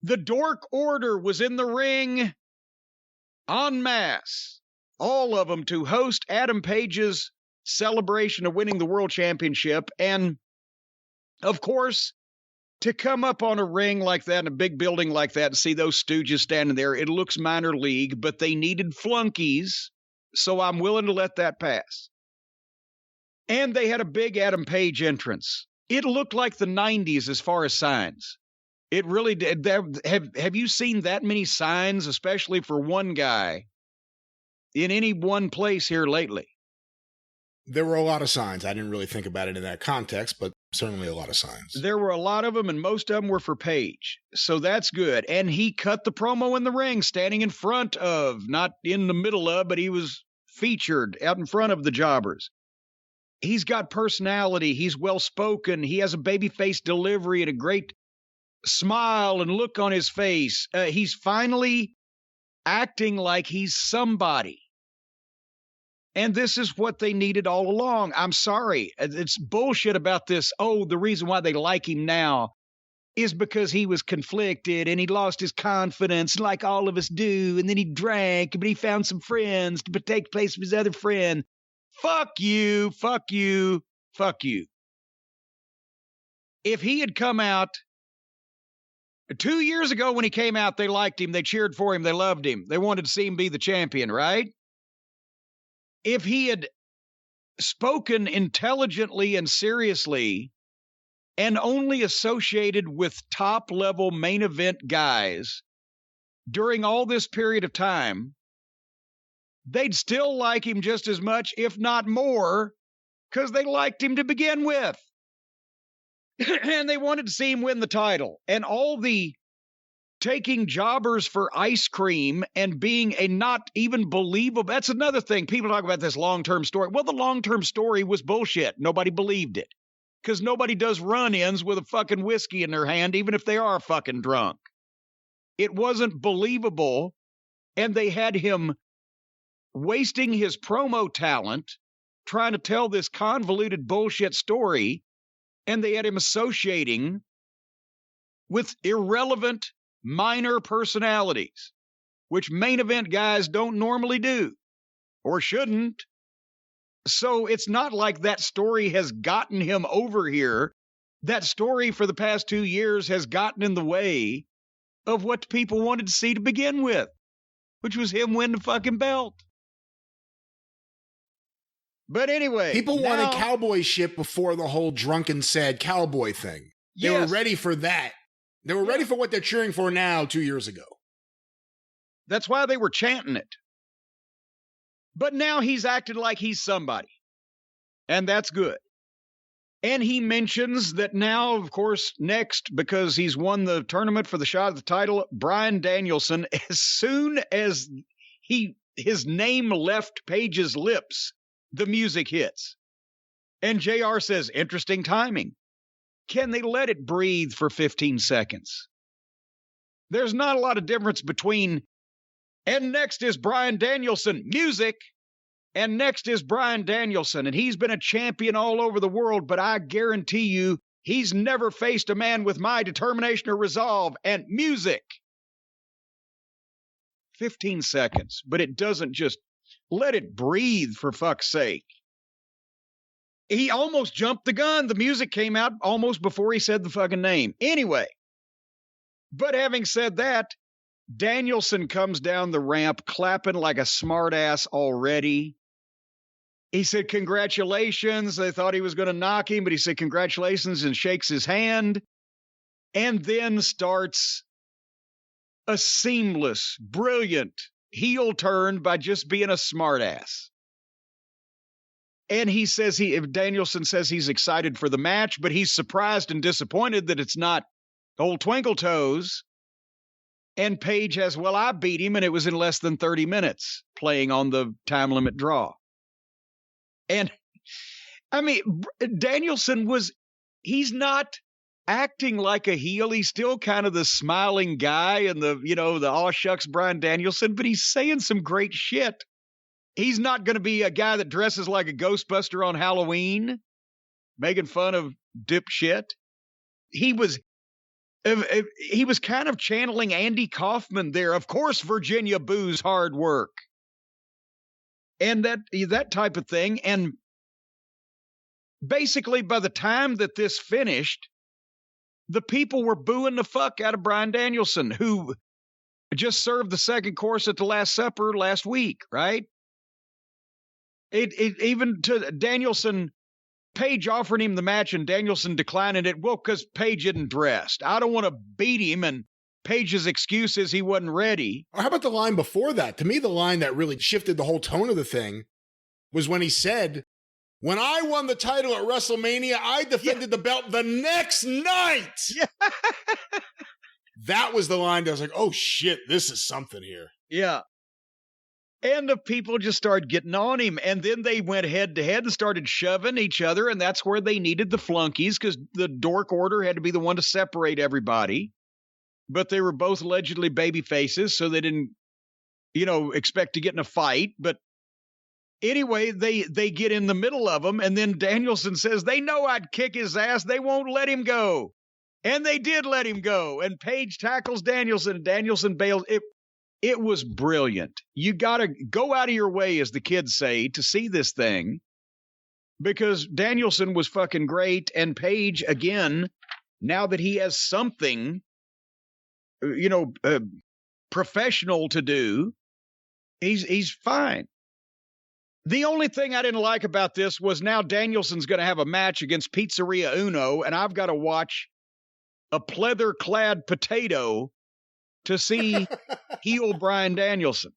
The Dork Order was in the ring en masse, all of them, to host Adam Page's celebration of winning the World Championship. And, of course, to come up on a ring like that, in a big building like that, and see those stooges standing there, it looks minor league, but they needed flunkies, so I'm willing to let that pass. And they had a big Adam Page entrance. It looked like the 90s as far as signs. It really did. Have you seen that many signs, especially for one guy, in any one place here lately? There were a lot of signs. I didn't really think about it in that context, but certainly a lot of signs. There were a lot of them, and most of them were for Page. So that's good. And he cut the promo in the ring, standing in front of, not in the middle of, but he was featured out in front of the jobbers. He's got personality. He's well-spoken. He has a babyface delivery and a great smile and look on his face. He's finally acting like he's somebody. And this is what they needed all along. I'm sorry. It's bullshit about this. Oh, the reason why they like him now is because he was conflicted and he lost his confidence like all of us do. And then he drank, but he found some friends to take place of his other friend. Fuck you, fuck you, fuck you. If he had come out 2 years ago when he came out, they liked him, they cheered for him, they loved him. They wanted to see him be the champion, right? If he had spoken intelligently and seriously and only associated with top-level main event guys during all this period of time, they'd still like him just as much, if not more, because they liked him to begin with. And they wanted to see him win the title. And all the taking jobbers for ice cream and being a not even believable. That's another thing. People talk about this long-term story. Well, the long-term story was bullshit. Nobody believed it. Because nobody does run-ins with a fucking whiskey in their hand, even if they are fucking drunk. It wasn't believable. And they had him wasting his promo talent trying to tell this convoluted bullshit story. And they had him associating with irrelevant minor personalities, which main event guys don't normally do or shouldn't. So it's not like that story has gotten him over here. That story for the past 2 years has gotten in the way of what people wanted to see to begin with, which was him win the fucking belt. But anyway, people wanted cowboy shit before the whole drunken sad cowboy thing. They were ready for that. They were ready for what they're cheering for now 2 years ago. That's why they were chanting it. But now he's acted like he's somebody. And that's good. And he mentions that now, of course, next, because he's won the tournament for the shot at the title, Bryan Danielson, as soon as his name left Page's lips, the music hits. And JR says, interesting timing. Can they let it breathe for 15 seconds? There's not a lot of difference between, and next is Bryan Danielson, music, and next is Bryan Danielson, and he's been a champion all over the world, but I guarantee you, he's never faced a man with my determination or resolve, and music. 15 seconds, but it doesn't just let it breathe, for fuck's sake. He almost jumped the gun. The music came out almost before he said the fucking name. Anyway, but having said that, Danielson comes down the ramp clapping like a smartass already. He said, congratulations. They thought he was going to knock him, but he said, congratulations, and shakes his hand, and then starts a seamless, brilliant heel turn by just being a smartass. And he says Danielson says he's excited for the match, but he's surprised and disappointed that it's not old Twinkle Toes. And Page has, well, I beat him, and it was in less than 30 minutes, playing on the time limit draw. And, I mean, Danielson he's not acting like a heel. He's still kind of the smiling guy and the aw shucks Bryan Danielson, but he's saying some great shit. He's not going to be a guy that dresses like a Ghostbuster on Halloween, making fun of dipshit. He was kind of channeling Andy Kaufman there. Of course, Virginia boos hard work. And that type of thing. And basically, by the time that this finished, the people were booing the fuck out of Bryan Danielson, who just served the second course at the Last Supper last week, right? It even to Danielson, Page offering him the match and Danielson declining it. Well, because Page isn't dressed. I don't want to beat him, and Page's excuse is he wasn't ready. Or how about the line before that? To me, the line that really shifted the whole tone of the thing was when he said, when I won the title at WrestleMania, I defended the belt the next night. Yeah. That was the line that was like, oh shit, this is something here. Yeah. And the people just started getting on him. And then they went head to head and started shoving each other. And that's where they needed the flunkies, because the Dork Order had to be the one to separate everybody. But they were both allegedly baby faces, so they didn't, expect to get in a fight. But anyway, they get in the middle of them. And then Danielson says, they know I'd kick his ass. They won't let him go. And they did let him go. And Page tackles Danielson, and Danielson bails. It was brilliant. You got to go out of your way, as the kids say, to see this thing, because Danielson was fucking great. And Page, again, now that he has something, professional to do, he's fine. The only thing I didn't like about this was now Danielson's going to have a match against Pizzeria Uno, and I've got to watch a pleather-clad potato to see heel Bryan Danielson.